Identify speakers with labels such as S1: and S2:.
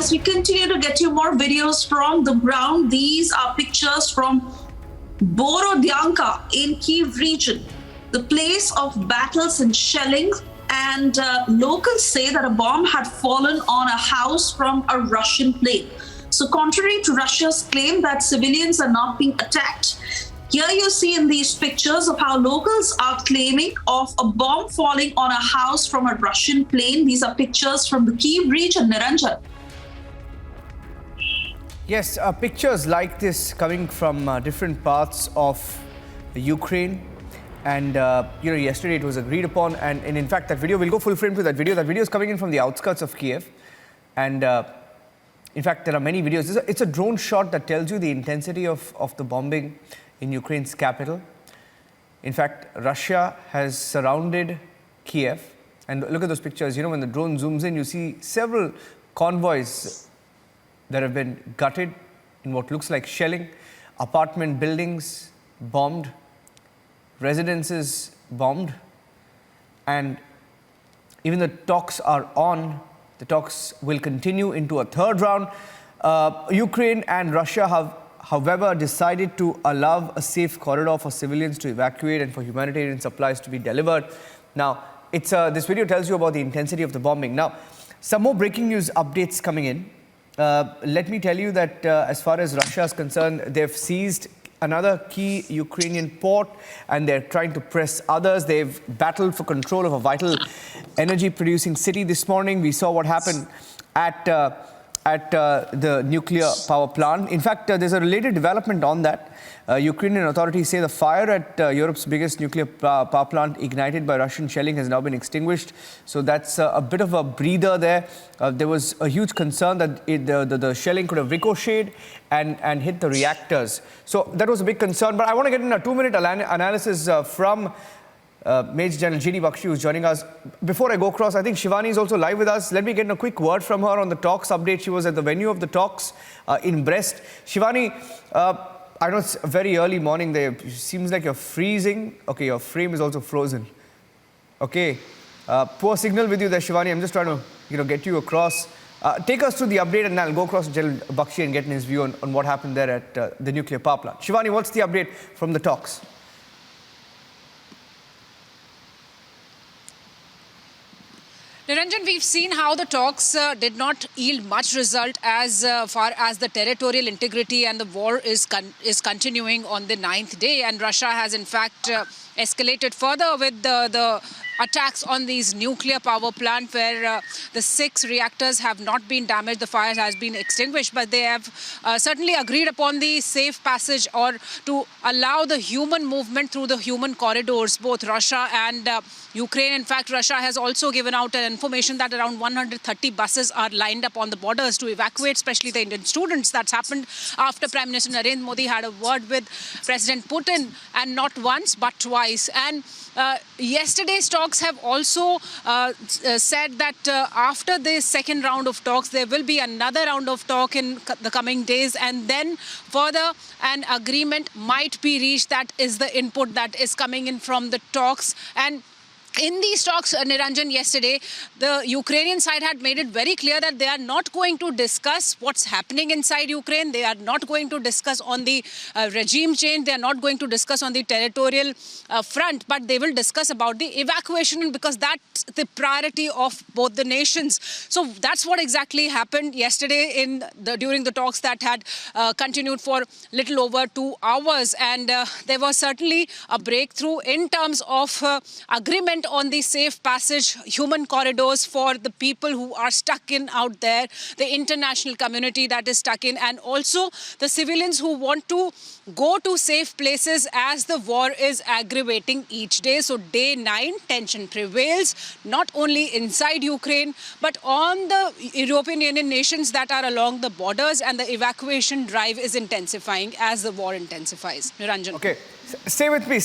S1: as we continue to get you more videos from the ground, these are pictures from Borodyanka in Kyiv region, the place of battles and shelling. And locals say that a bomb had fallen on a house from a Russian plane. So contrary to Russia's claim that civilians are not being attacked, here you see in these pictures of how locals are claiming of a bomb falling on a house from a Russian plane. These are pictures from the Kyiv region, Niranjan.
S2: Yes, pictures like this coming from different parts of Ukraine. And, yesterday it was agreed upon. And in fact, that video, we'll go full frame to that video. That video is coming in from the outskirts of Kyiv. And in fact, there are many videos. It's a drone shot that tells you the intensity of the bombing in Ukraine's capital. In fact, Russia has surrounded Kyiv. And look at those pictures. You know, when the drone zooms in, you see several convoys that have been gutted in what looks like shelling, apartment buildings bombed, residences bombed, and even the talks are on. The talks will continue into a third round. Ukraine and Russia have, however, decided to allow a safe corridor for civilians to evacuate and for humanitarian supplies to be delivered. Now, this video tells you about the intensity of the bombing. Now, some more breaking news updates coming in. Let me tell you that as far as Russia is concerned, they've seized another key Ukrainian port and they're trying to press others. They've battled for control of a vital energy-producing city this morning. We saw what happened at the nuclear power plant. In fact, there's a related development on that. Ukrainian authorities say the fire at Europe's biggest nuclear power plant ignited by Russian shelling has now been extinguished. So that's a bit of a breather there. There was a huge concern that the shelling could have ricocheted and hit the reactors. So that was a big concern. But I want to get in a 2-minute analysis from Major General G.D. Bakshi, who's joining us. Before I go across, I think Shivani is also live with us. Let me get a quick word from her on the talks update. She was at the venue of the talks in Brest. Shivani, I know it's a very early morning there. It seems like you're freezing. Okay, your frame is also frozen. Okay, poor signal with you there, Shivani. I'm just trying to get you across. Take us through the update and I'll go across to General Bakshi and get his view on what happened there at the nuclear power plant. Shivani, what's the update from the talks?
S3: Niranjan, we've seen how the talks did not yield much result as far as the territorial integrity and the war is continuing on the 9th day. And Russia has, in fact, escalated further with the attacks on these nuclear power plant where the 6 reactors have not been damaged. The fire has been extinguished, but they have certainly agreed upon the safe passage or to allow the human movement through the human corridors, both Russia and Ukraine. In fact, Russia has also given out an information that around 130 buses are lined up on the borders to evacuate, especially the Indian students. That's happened after Prime Minister Narendra Modi had a word with President Putin, and not once but twice. And yesterday's talks have also said that after this second round of talks, there will be another round of talk in the coming days, and then further an agreement might be reached. That is the input that is coming in from the talks. And in these talks, Niranjan, yesterday, the Ukrainian side had made it very clear that they are not going to discuss what's happening inside Ukraine. They are not going to discuss on the regime change. They are not going to discuss on the territorial front, but they will discuss about the evacuation because that's the priority of both the nations. So that's what exactly happened yesterday during the talks that had continued for little over 2 hours. And there was certainly a breakthrough in terms of agreement on the safe passage, human corridors for the people who are stuck in out there, the international community that is stuck in, and also the civilians who want to go to safe places as the war is aggravating each day. So day 9, tension prevails, not only inside Ukraine, but on the European Union nations that are along the borders, and the evacuation drive is intensifying as the war intensifies. Niranjan.
S2: Okay, stay with me.